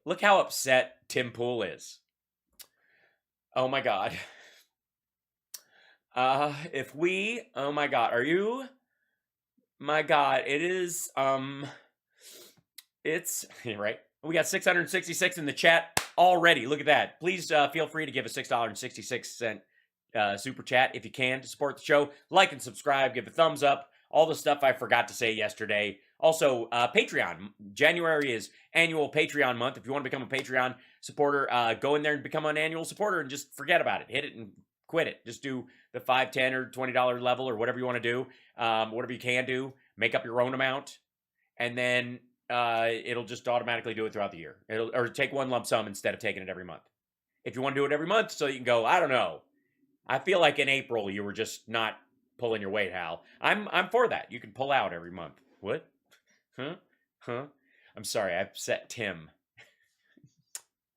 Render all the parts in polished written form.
Look how upset Tim Pool is. Oh my God. Oh my God, are you? My God, it is, it's, right? We got 666 in the chat already. Look at that. Please feel free to give a $6.66 super chat if you can to support the show. Like and subscribe, give a thumbs up, all the stuff I forgot to say yesterday. Also, Patreon. January is annual Patreon month. If you want to become a Patreon supporter, go in there and become an annual supporter and just forget about it. Hit it and quit it. Just do the $5, $10, or $20 level or whatever you want to do. Whatever you can do. Make up your own amount. And then it'll just automatically do it throughout the year. Or take one lump sum instead of taking it every month. If you want to do it every month, so you can go, I don't know. I feel like in April you were just not pulling your weight, Hal. I'm for that. You can pull out every month. What? Huh? I'm sorry, I upset Tim.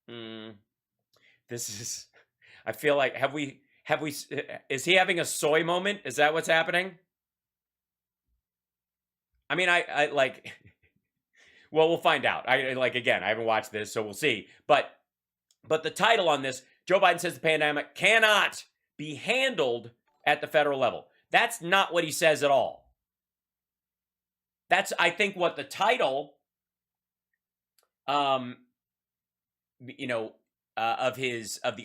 This is. I feel like have we? Is he having a soy moment? Is that what's happening? I mean, I like. Well, we'll find out. Again, I haven't watched this, so we'll see. But the title on this, Joe Biden says the pandemic cannot be handled at the federal level. That's not what he says at all. That's, I think, what the title, of the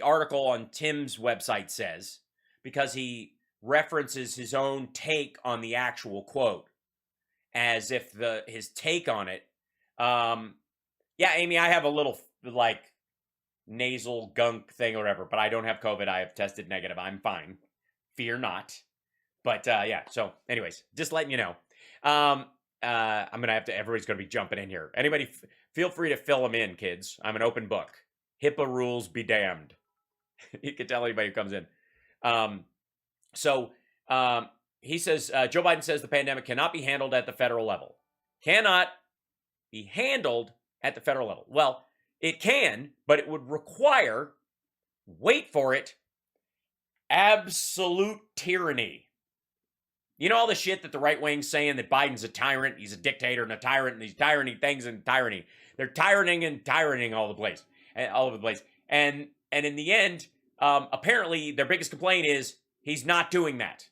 article on Tim's website says, because he references his own take on the actual quote, as if his take on it. Yeah, Amy, I have a little nasal gunk thing or whatever, but I don't have COVID. I have tested negative. I'm fine. Fear not. But yeah. So, anyways, just letting you know. I'm gonna have to. Everybody's gonna be jumping in here. Anybody, feel free to fill them in, kids. I'm an open book. HIPAA rules be damned. You can tell anybody who comes in. He says Joe Biden says the pandemic cannot be handled at the federal level. Cannot be handled at the federal level. Well, it can, but it would require, wait for it, absolute tyranny. You know all the shit that the right wing's saying that Biden's a tyrant, he's a dictator and a tyrant, and these tyranny things and tyranny. They're tyranning all over the place. And in the end, apparently their biggest complaint is he's not doing that.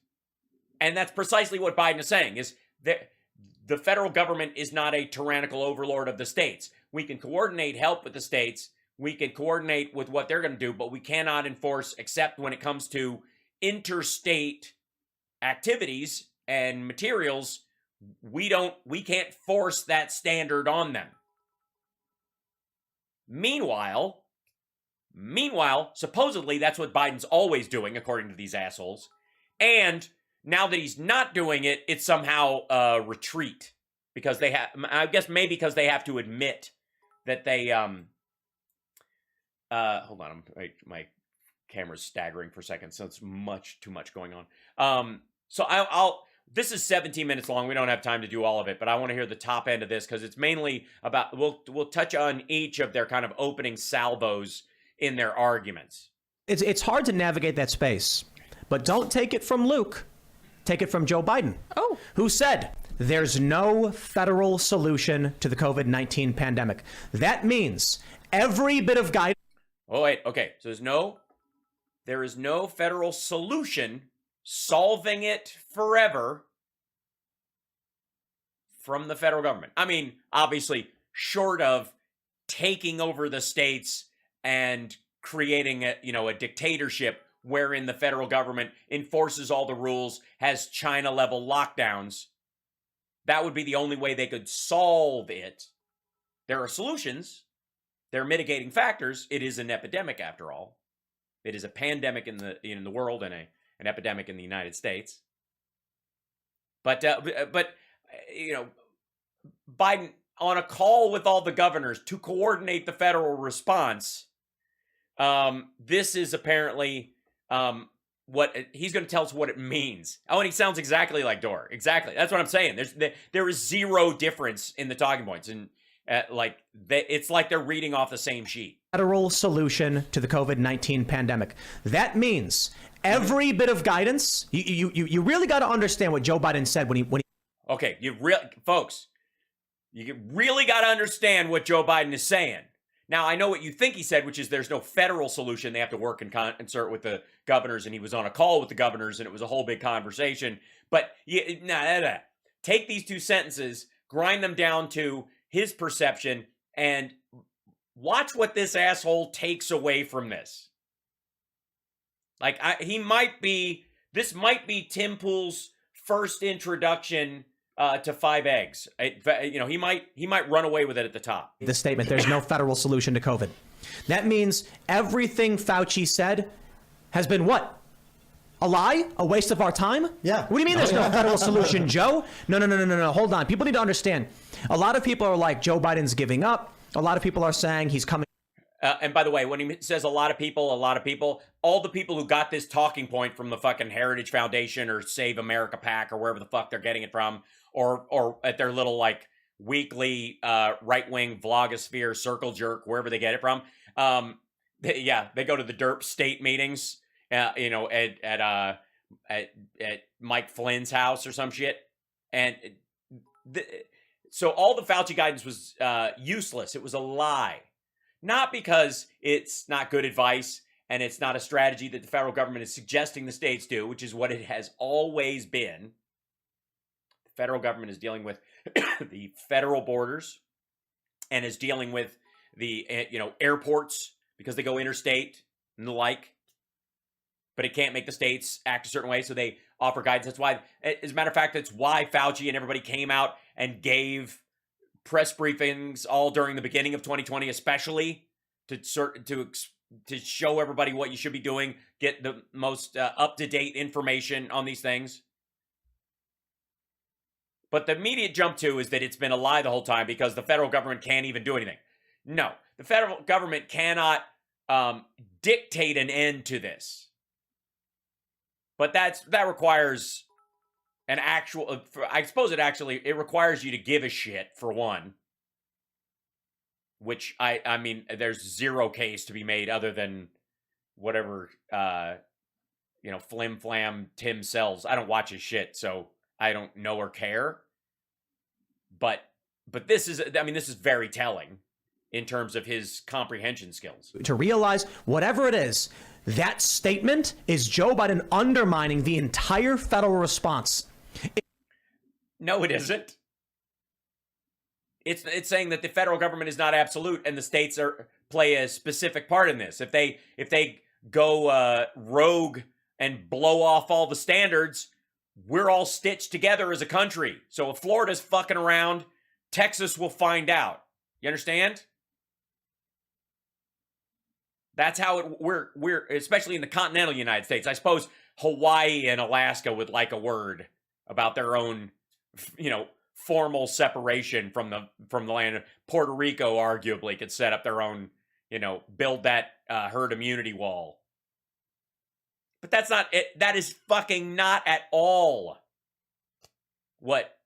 And that's precisely what Biden is saying, is that the federal government is not a tyrannical overlord of the states. We can coordinate help with the states. We can coordinate with what they're going to do, but we cannot enforce, except when it comes to interstate activities and materials. We can't force that standard on them. Meanwhile, supposedly that's what Biden's always doing, according to these assholes. And now that he's not doing it, it's somehow a retreat, because they have, I guess maybe because they have to admit that they, hold on, my camera's staggering for a second, so it's much too much going on. So this is 17 minutes long. We don't have time to do all of it, but I want to hear the top end of this, because it's mainly about, we'll touch on each of their kind of opening salvos in their arguments. It's hard to navigate that space, but don't take it from Luke. Take it from Joe Biden, who said there's no federal solution to the COVID-19 pandemic. That means every bit of guidance. Oh, wait. Okay. So there is no federal solution solving it forever from the federal government. I mean, obviously, short of taking over the states and creating a dictatorship wherein the federal government enforces all the rules, has China-level lockdowns. That would be the only way they could solve it. There are solutions. There are mitigating factors. It is an epidemic, after all. It is a pandemic in the world and an epidemic in the United States. But Biden, on a call with all the governors to coordinate the federal response, this is apparently what he's going to tell us what it means. Oh, and he sounds exactly like Dore. Exactly. That's what I'm saying. There is zero difference in the talking points, and it's like they're reading off the same sheet. Federal solution to the COVID-19 pandemic. That means every bit of guidance. You really got to understand what Joe Biden said when he. Okay, folks, you really got to understand what Joe Biden is saying. Now, I know what you think he said, which is there's no federal solution. They have to work in concert with the governors, and he was on a call with the governors, and it was a whole big conversation. But take these two sentences, grind them down to his perception, and watch what this asshole takes away from this. Like, this might be Tim Pool's first introduction to 5 eggs. He might run away with it at the top. The statement, there's no federal solution to COVID. That means everything Fauci said has been what? A lie? A waste of our time? Yeah. What do you mean there's no federal solution, Joe? No. Hold on. People need to understand. A lot of people are like, Joe Biden's giving up. A lot of people are saying he's coming. And by the way, when he says a lot of people, all the people who got this talking point from the fucking Heritage Foundation or Save America PAC or wherever the fuck they're getting it from, or at their little like weekly right-wing vlogosphere circle jerk, wherever they get it from. They go to the derp state meetings, at Mike Flynn's house or some shit. And so all the Fauci guidance was useless. It was a lie. Not because it's not good advice and it's not a strategy that the federal government is suggesting the states do, which is what it has always been. The federal government is dealing with the federal borders and is dealing with the airports because they go interstate and the like. But it can't make the states act a certain way, so they offer guidance. That's why, as a matter of fact, that's why Fauci and everybody came out and gave press briefings all during the beginning of 2020, especially to show everybody what you should be doing, get the most up-to-date information on these things. But the immediate jump to is that it's been a lie the whole time because the federal government can't even do anything. No, the federal government cannot dictate an end to this. But that requires an actual, I suppose it requires you to give a shit, for one. Which, I mean, there's zero case to be made other than whatever, flim flam Tim sells. I don't watch his shit, so I don't know or care. But this is very telling in terms of his comprehension skills. To realize whatever it is, that statement is Joe Biden undermining the entire federal response. No, it isn't. It's saying that the federal government is not absolute and the states play a specific part in this. If they go rogue and blow off all the standards, we're all stitched together as a country. So if Florida's fucking around, Texas will find out. You understand? That's how we're especially in the continental United States. I suppose Hawaii and Alaska would like a word about their own, formal separation from the land. Puerto Rico arguably could set up their own, build that herd immunity wall. But that's not it. That is fucking not at all what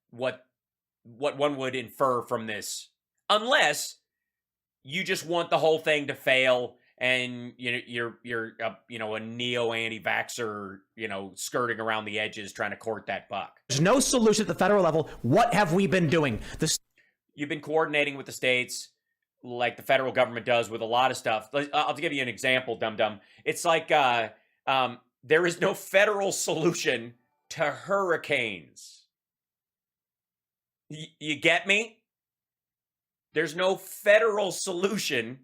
one would infer from this, unless you just want the whole thing to fail. And you're a neo anti-vaxxer, skirting around the edges trying to court that buck. There's no solution at the federal level. What have we been doing? You've been coordinating with the states like the federal government does with a lot of stuff. I'll give you an example, dum-dum. It's like there is no federal solution to hurricanes. You get me? There's no federal solution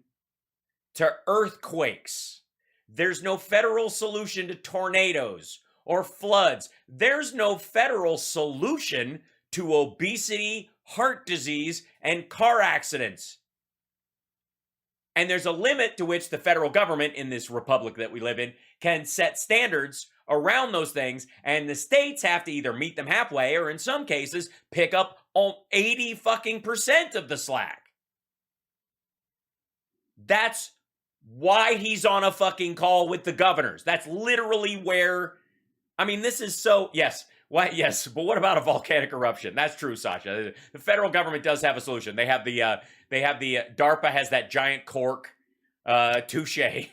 to earthquakes. There's no federal solution to tornadoes or floods. There's no federal solution to obesity, heart disease, and car accidents. And there's a limit to which the federal government in this republic that we live in can set standards around those things, and the states have to either meet them halfway or in some cases pick up 80% of the slack. That's why he's on a fucking call with the governors. That's literally where, this is so, yes, why, yes, but what about a volcanic eruption? That's true, Sasha. The federal government does have a solution. They have the DARPA has that giant cork, touche.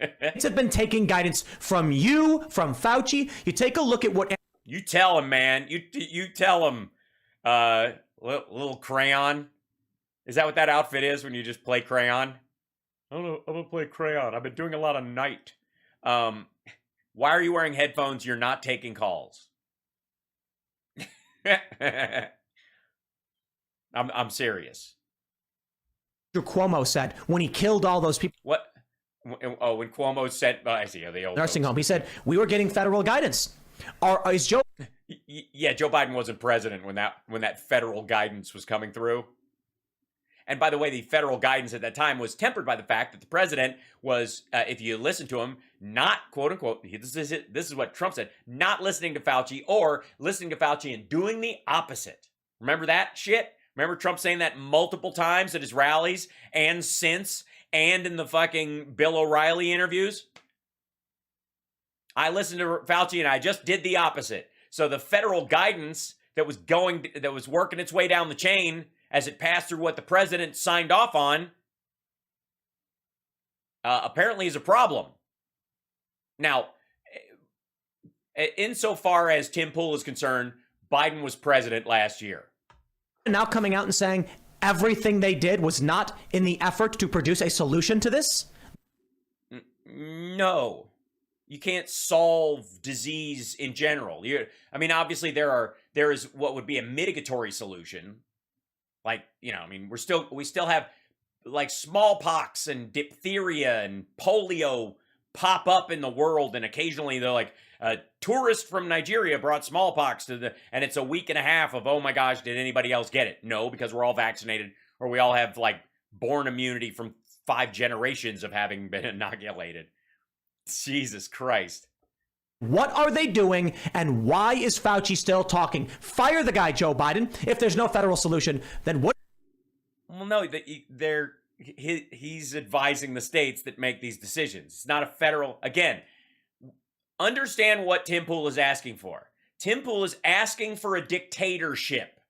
Have been taking guidance from you, from Fauci. You take a look at what... You tell him, man. You tell him, little crayon. Is that what that outfit is when you just play crayon? I'm gonna play crayon. I've been doing a lot of night. Why are you wearing headphones? You're not taking calls. I'm serious. Cuomo said when he killed all those people. What? Oh, when Cuomo said, I see. The old nursing home. He said we were getting federal guidance. Is Joe? Yeah, Joe Biden wasn't president when that federal guidance was coming through. And by the way, the federal guidance at that time was tempered by the fact that the president was, if you listen to him, not quote unquote. This is what Trump said: not listening to Fauci, or listening to Fauci and doing the opposite. Remember that shit? Remember Trump saying that multiple times at his rallies and since, and in the fucking Bill O'Reilly interviews? I listened to Fauci and I just did the opposite. So the federal guidance that was working its way down the chain as it passed through what the president signed off on, apparently is a problem. Now, insofar as Tim Pool is concerned, Biden was president last year. Now coming out and saying everything they did was not in the effort to produce a solution to this? No. You can't solve disease in general. Obviously there is what would be a mitigatory solution. Like, we still have like smallpox and diphtheria and polio pop up in the world, and occasionally they're like, a tourist from Nigeria brought smallpox and it's a week and a half of, oh my gosh, did anybody else get it? No, because we're all vaccinated, or we all have like born immunity from 5 generations of having been inoculated. Jesus Christ. What are they doing, and why is Fauci still talking? Fire the guy, Joe Biden. If there's no federal solution, then what? Well, no, he's advising the states that make these decisions. It's not a federal. Again, understand what Tim Pool is asking for. Tim Pool is asking for a dictatorship.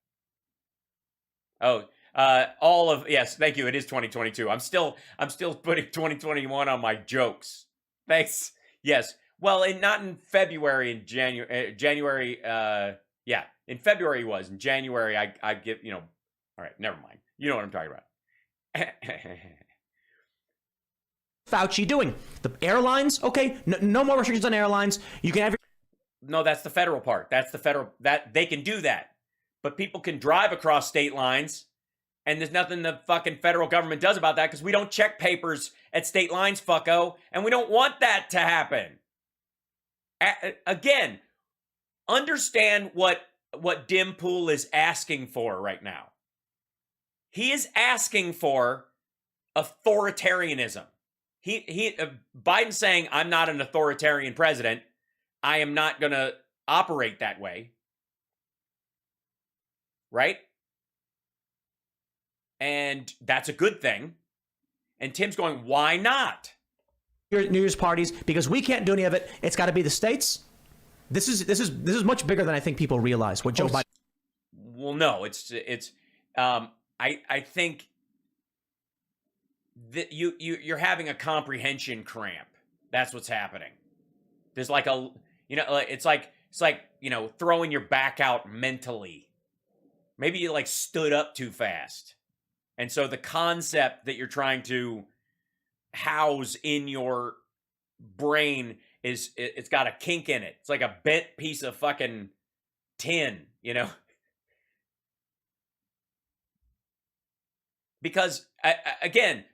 Oh, yes, thank you. It is 2022. I'm still putting 2021 on my jokes. Thanks. Yes. Well, not in February and January. In February he was. In January, I give, all right, never mind. You know what I'm talking about. Fauci doing? The airlines? Okay, no more restrictions on airlines. You can have No, that's the federal part. That's the federal, that they can do that. But people can drive across state lines, and there's nothing the fucking federal government does about that because we don't check papers at state lines, fucko, and we don't want that to happen. Again, understand what Tim Pool is asking for right now. He is asking for authoritarianism. Biden's saying, I'm not an authoritarian president. I am not going to operate that way. Right? And that's a good thing. And Tim's going, why not? New Year's parties, because we can't do any of it. It's got to be the states. This is much bigger than I think people realize. What Joe Biden. Well, no, I think that you're having a comprehension cramp. That's what's happening. There's like it's like throwing your back out mentally. Maybe you like stood up too fast. And so the concept that you're trying to house in your brain it's got a kink in it. It's like a bent piece of fucking tin, Because again,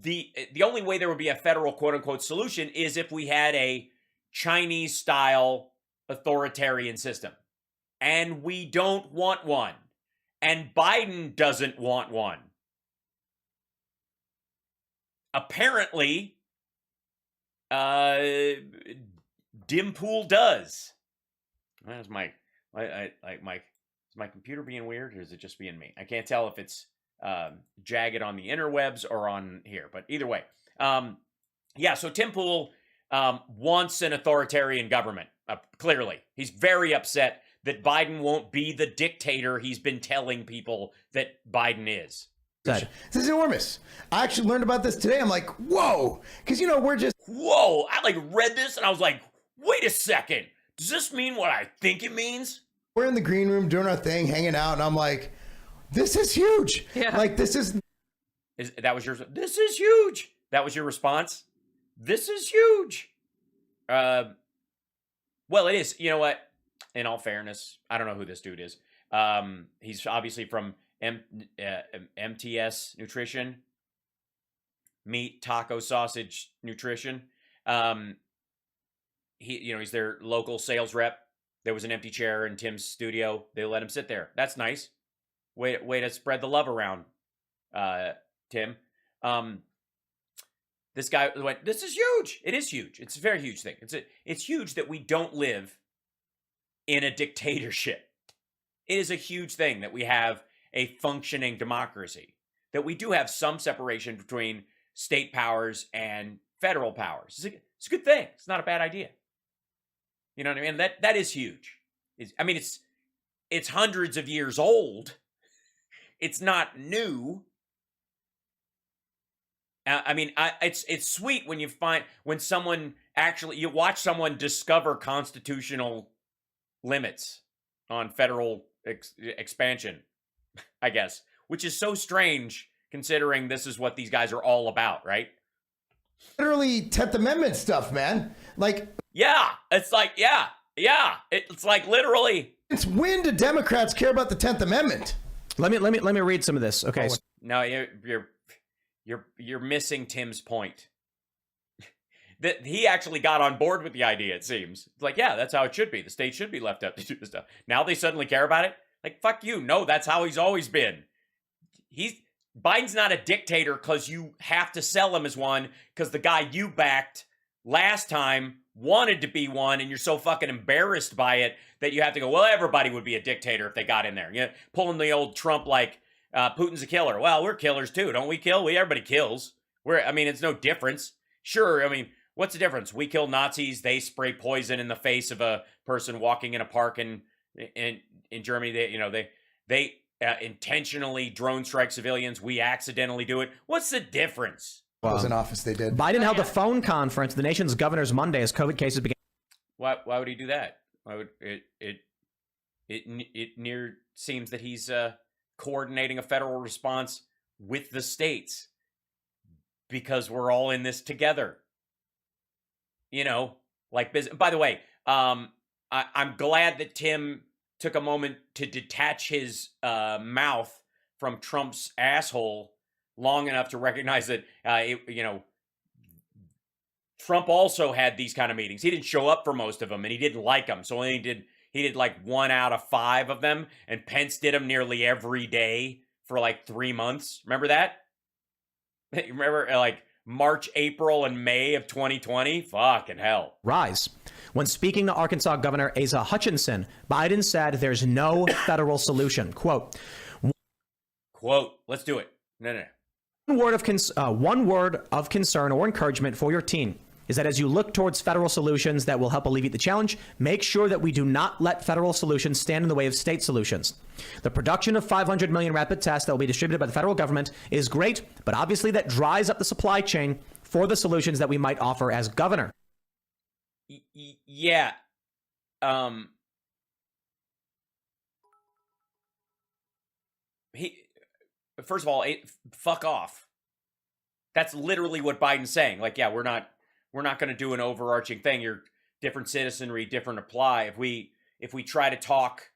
the only way there would be a federal quote unquote solution is if we had a Chinese style authoritarian system. And we don't want one. And Biden doesn't want one. Apparently, Tim Pool does. Is my computer being weird, or is it just being me? I can't tell if it's jagged on the interwebs or on here, but either way. So Tim Pool wants an authoritarian government, clearly. He's very upset that Biden won't be the dictator he's been telling people that Biden is. This is enormous. I actually learned about this today. I'm like, whoa, because we're just whoa. I read this and I was like, wait a second. Does this mean what I think it means? We're in the green room doing our thing, hanging out, and I'm like, this is huge. Yeah. This is that was yours. This is huge. That was your response? This is huge. Well, it is. You know what? In all fairness, I don't know who this dude is. He's obviously from MTS Nutrition, Meat, Taco, Sausage Nutrition. He's their local sales rep. There was an empty chair in Tim's studio. They let him sit there. That's nice. Way to spread the love around, Tim. This guy went, this is huge. It is huge. It's a very huge thing. It's huge that we don't live in a dictatorship. It is a huge thing that we have a functioning democracy, that we do have some separation between state powers and federal powers. It's a good thing. It's not a bad idea. You know what I mean? That is huge. It's hundreds of years old. It's not new. It's sweet when you you watch someone discover constitutional limits on federal expansion, I guess, which is so strange considering this is what these guys are all about, right? Literally 10th Amendment stuff, man. Like, yeah, it's like, yeah, it's like literally. It's when do Democrats care about the 10th Amendment? Let me read some of this. Okay. No, you're missing Tim's point. That he actually got on board with the idea, it seems. It's like, yeah, that's how it should be. The state should be left up to do this stuff. Now they suddenly care about it? Like, fuck you. No, that's how he's always been. Biden's not a dictator because you have to sell him as one because the guy you backed last time wanted to be one and you're so fucking embarrassed by it that you have to go, well, everybody would be a dictator if they got in there. You know, pulling the old Trump like, Putin's a killer. Well, we're killers too. Don't we kill? Everybody kills. It's no difference. Sure, what's the difference? We kill Nazis. They spray poison in the face of a person walking in a park in Germany. They intentionally drone strike civilians. We accidentally do it. What's the difference? It was in office they did. Biden held a phone conference with the nation's governors Monday as COVID cases began. Why would he do that? Why would it seems that he's coordinating a federal response with the states because we're all in this together. Like business. By the way, I'm glad that Tim took a moment to detach his mouth from Trump's asshole long enough to recognize that, Trump also had these kind of meetings. He didn't show up for most of them, and he didn't like them. So he did like 1 out of 5 of them, and Pence did them nearly every day for like 3 months. Remember that? You remember like March, April, and May of 2020? Fucking hell. Rise. When speaking to Arkansas Governor Asa Hutchinson, Biden said there's no federal solution. Quote, let's do it. No. One word of concern or encouragement for your team is that as you look towards federal solutions that will help alleviate the challenge, make sure that we do not let federal solutions stand in the way of state solutions. The production of 500 million rapid tests that will be distributed by the federal government is great, but obviously that dries up the supply chain for the solutions that we might offer as governor. Yeah. First of all, fuck off. That's literally what Biden's saying. Like, yeah, we're not going to do an overarching thing. You're different citizenry, different apply. If we try to talk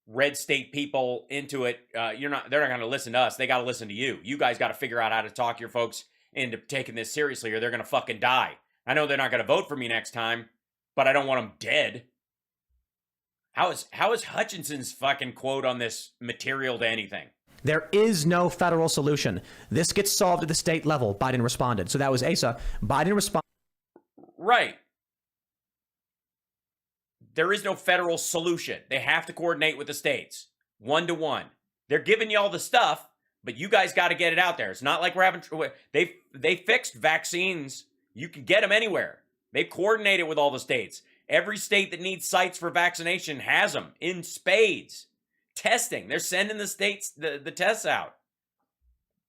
red state people into it, they're not going to listen to us. They got to listen to you. You guys got to figure out how to talk your folks into taking this seriously, or they're going to fucking die. I know they're not going to vote for me next time, but I don't want them dead. How is Hutchinson's fucking quote on this material to anything? There is no federal solution. This gets solved at the state level, Biden responded. So that was Asa. Biden responded. Right. There is no federal solution. They have to coordinate with the states. 1-to-1. They're giving you all the stuff, but you guys got to get it out there. It's not like we're having... They fixed vaccines. You can get them anywhere. They coordinated with all the states. Every state that needs sites for vaccination has them in spades. Testing. They're sending the states the tests out.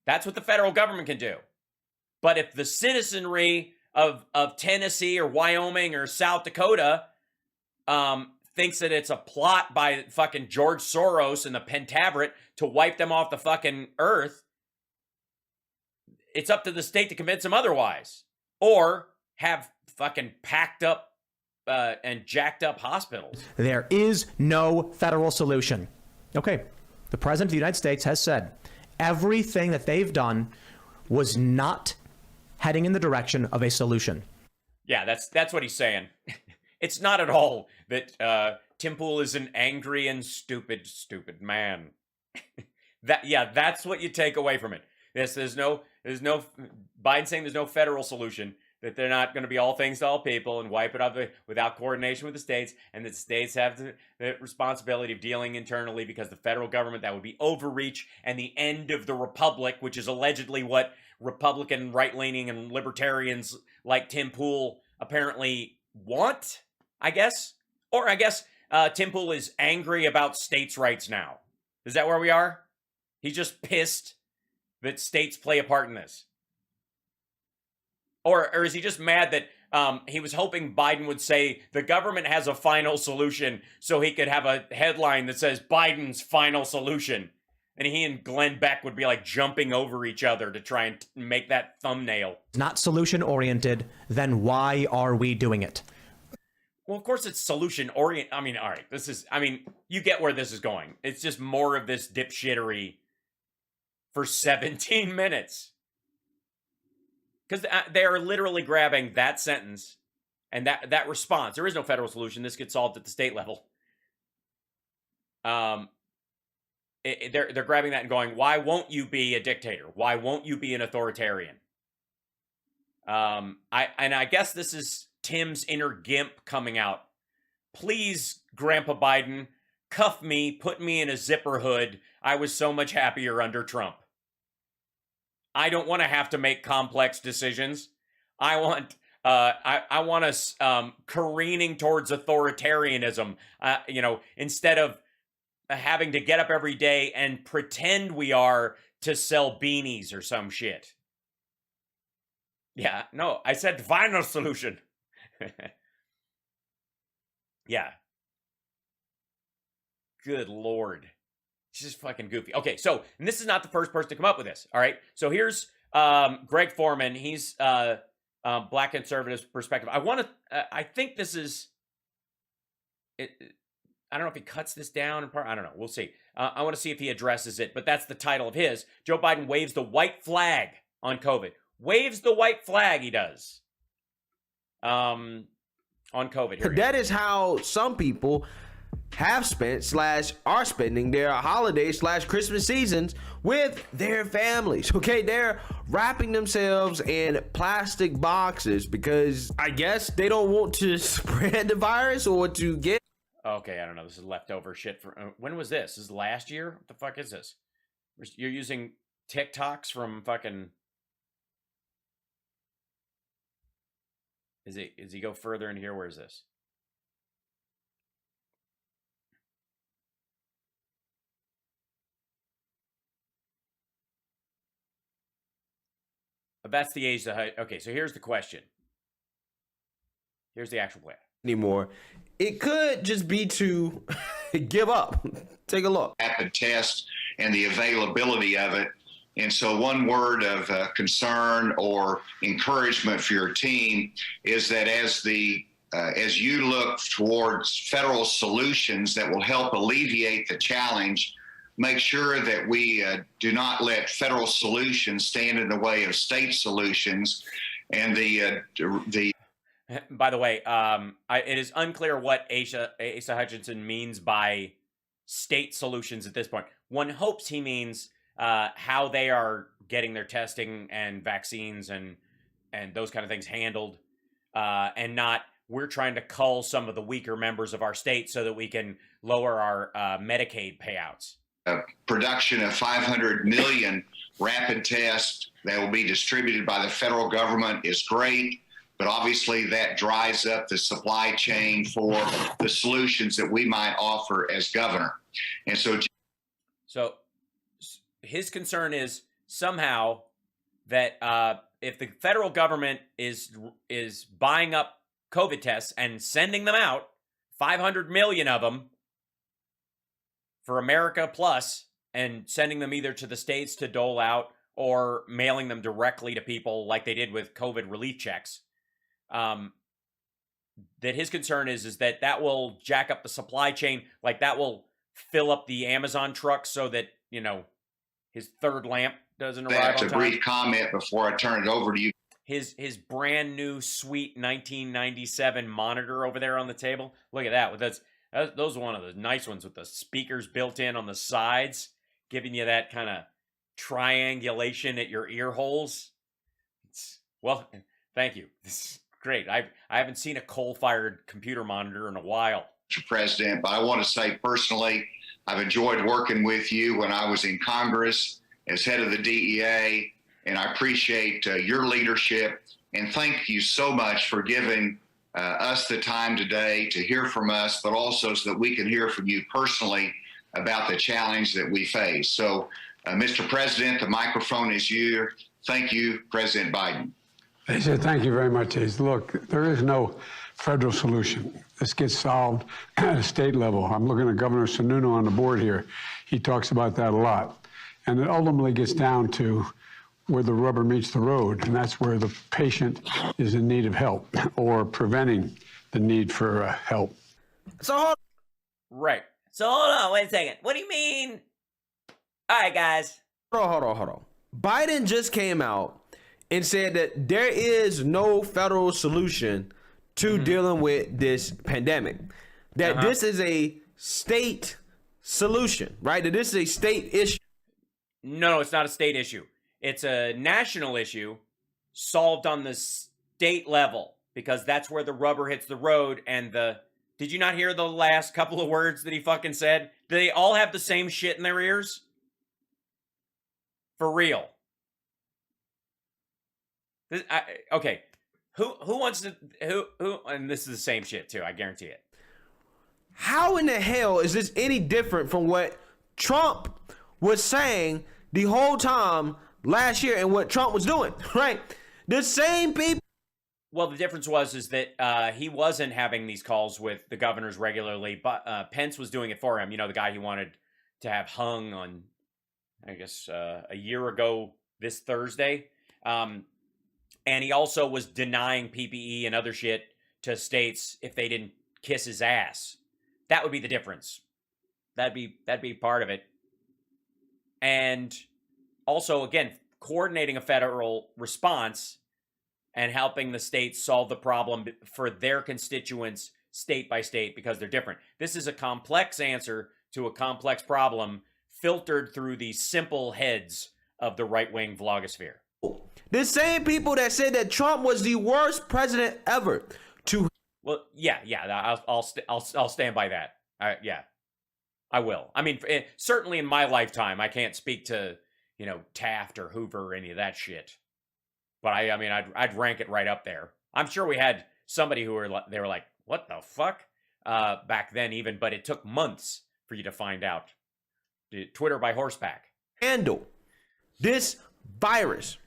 That's what the federal government can do. But if the citizenry of Tennessee or Wyoming or South Dakota thinks that it's a plot by fucking George Soros and the Pentaveret to wipe them off the fucking earth, it's up to the state to convince them otherwise, or have fucking packed up and jacked up hospitals. There is no federal solution. Okay, the President of the United States has said everything that they've done was not heading in the direction of a solution. Yeah, that's what he's saying. It's not at all that Tim Pool is an angry and stupid man. That's what you take away from it. Yes, there's no Biden saying there's no federal solution, that they're not going to be all things to all people and wipe it up without coordination with the states, and that states have the responsibility of dealing internally because the federal government, that would be overreach and the end of the republic, which is allegedly what Republican right-leaning and libertarians like Tim Pool apparently want, I guess. Or I guess Tim Pool is angry about states' rights now. Is that where we are? He's just pissed that states play a part in this. Or is he just mad that he was hoping Biden would say the government has a final solution so he could have a headline that says Biden's final solution? And he and Glenn Beck would be like jumping over each other to try and make that thumbnail. Not solution oriented, then why are we doing it? Well, of course it's solution oriented. I mean, all right, you get where this is going. It's just more of this dipshittery for 17 minutes. Because they are literally grabbing that sentence and that response. There is no federal solution. This gets solved at the state level. They're grabbing that and going, why won't you be a dictator? Why won't you be an authoritarian? I guess this is Tim's inner gimp coming out. Please, Grandpa Biden, cuff me, put me in a zipper hood. I was so much happier under Trump. I don't want to have to make complex decisions. I want us careening towards authoritarianism. Instead of having to get up every day and pretend we are to sell beanies or some shit. Yeah, no, I said final solution. Yeah. Good Lord. It's just fucking goofy. Okay, so, and this is not the first person to come up with this, all right? So here's Greg Foreman. He's Black Conservatives Perspective. I think this is, I don't know if he cuts this down in part. I don't know. We'll see. I want to see if he addresses it, but that's the title of his. Joe Biden waves the white flag on COVID. Waves the white flag, he does. On COVID. Here that is how some people have spent / are spending their holiday / Christmas seasons with their families. Okay, they're wrapping themselves in plastic boxes because I guess they don't want to spread the virus or to get. Okay, I don't know. This is leftover shit from when was this? This is last year? What the fuck is this? You're using TikToks from fucking. Is he go further in here? Where is this? That's the age that. Okay, so here's the question. Here's the actual plan. Anymore. It could just be to give up. Take a look. Rapid test and the availability of it. And so one word of concern or encouragement for your team is that as you look towards federal solutions that will help alleviate the challenge, make sure that we do not let federal solutions stand in the way of state solutions. And the By the way, it is unclear what Asa Hutchinson means by state solutions at this point. One hopes he means how they are getting their testing and vaccines and those kind of things handled, and not we're trying to cull some of the weaker members of our state so that we can lower our Medicaid payouts. Production of 500 million rapid tests that will be distributed by the federal government is great. But obviously that dries up the supply chain for the solutions that we might offer as governor. And so his concern is somehow that if the federal government is buying up COVID tests and sending them out, 500 million of them for America Plus, and sending them either to the states to dole out or mailing them directly to people like they did with COVID relief checks. That his concern is that that will jack up the supply chain, like that will fill up the Amazon truck so that, you know, his third lamp doesn't arrive That's on a time. brief comment before I turn it over to you. His brand new sweet 1997 monitor over there on the table. Look at that. Those are one of the nice ones with the speakers built in on the sides, giving you that kind of triangulation at your ear holes. Well, thank you. This is great. I haven't seen a coal-fired computer monitor in a while. Mr. President, but I want to say personally, I've enjoyed working with you when I was in Congress as head of the DEA, and I appreciate your leadership. And thank you so much for giving us the time today to hear from us, but also so that we can hear from you personally about the challenge that we face. So, Mr. President, the microphone is yours. Thank you, President Biden. They said, thank you very much, Ace. Look, there is no federal solution. This gets solved at a state level. I'm looking at Governor Sununu on the board here. He talks about that a lot. And it ultimately gets down to where the rubber meets the road, and that's where the patient is in need of help or preventing the need for help. Right. So hold on, wait a second. What do you mean? All right, guys. Hold on. Biden just came out and said that there is no federal solution to dealing with this pandemic. That this is a state solution, right? That this is a state issue. No, it's not a state issue. It's a national issue solved on the state level because that's where the rubber hits the road. And did you not hear the last couple of words that he fucking said? Do they all have the same shit in their ears? For real. Okay. Who wants to, who, and this is the same shit too, I guarantee it. How in the hell is this any different from what Trump was saying the whole time last year and what Trump was doing, right? The same people. Well, the difference is that he wasn't having these calls with the governors regularly, but Pence was doing it for him. You know, the guy he wanted to have hung on, I guess, a year ago this Thursday. And he also was denying PPE and other shit to states if they didn't kiss his ass. That would be the difference. That'd be part of it. And also, again, coordinating a federal response and helping the states solve the problem for their constituents state by state because they're different. This is a complex answer to a complex problem filtered through the simple heads of the right-wing vlogosphere. The same people that said that Trump was the worst president ever Well, yeah, I'll stand by that. Yeah, I will. I mean, certainly in my lifetime, I can't speak to, you know, Taft or Hoover or any of that shit. But I mean, I'd rank it right up there. I'm sure we had somebody who were like, what the fuck? Back then even, but it took months for you to find out. Twitter by horseback. handle this virus.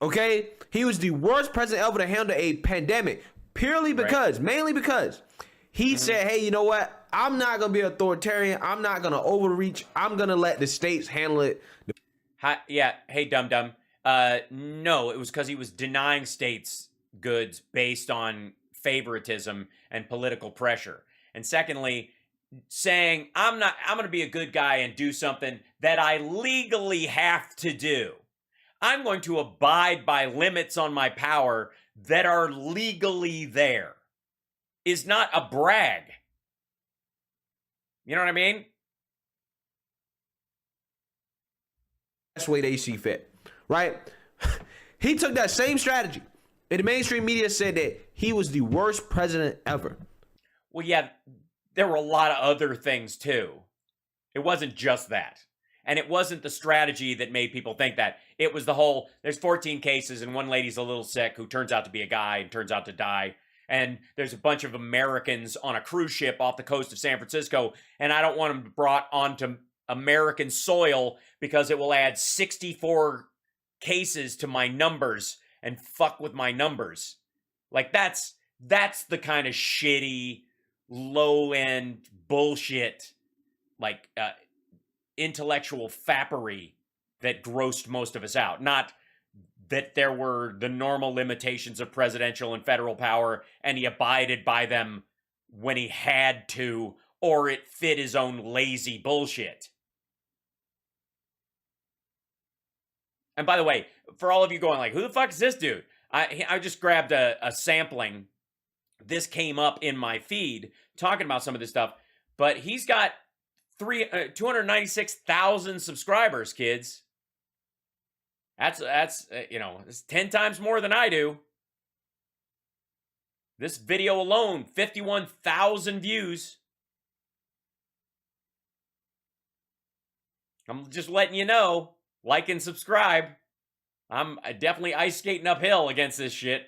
Okay, he was the worst president ever to handle a pandemic, purely because, mainly because he said, "Hey, you know what? I'm not gonna be authoritarian. I'm not gonna overreach. I'm gonna let the states handle it." Hey, dum-dum. No, it was because he was denying states goods based on favoritism and political pressure. And secondly, saying, I'm going to be a good guy and do something that I legally have to do. I'm going to abide by limits on my power that are legally there. Is not a brag. You know what I mean? That's the way they see fit, right? He took that same strategy, and the mainstream media said that he was the worst president ever. Well, yeah, there were a lot of other things too. It wasn't just that. And it wasn't the strategy that made people think that. It was the whole, there's 14 cases and one lady's a little sick who turns out to be a guy and turns out to die. And there's a bunch of Americans on a cruise ship off the coast of San Francisco, and I don't want them brought onto American soil because it will add 64 cases to my numbers and fuck with my numbers. Like that's the kind of shitty, low-end bullshit, like intellectual fappery that grossed most of us out. Not that there were the normal limitations of presidential and federal power and he abided by them when he had to, or it fit his own lazy bullshit. And by the way, for all of you going like, who the fuck is this dude? I just grabbed a sampling. This came up in my feed talking about some of this stuff, but he's got 296,000 subscribers, kids. That's it's 10 times more than I do. This video alone, 51,000 views. I'm just letting you know. Like and subscribe. I'm definitely ice skating uphill against this shit.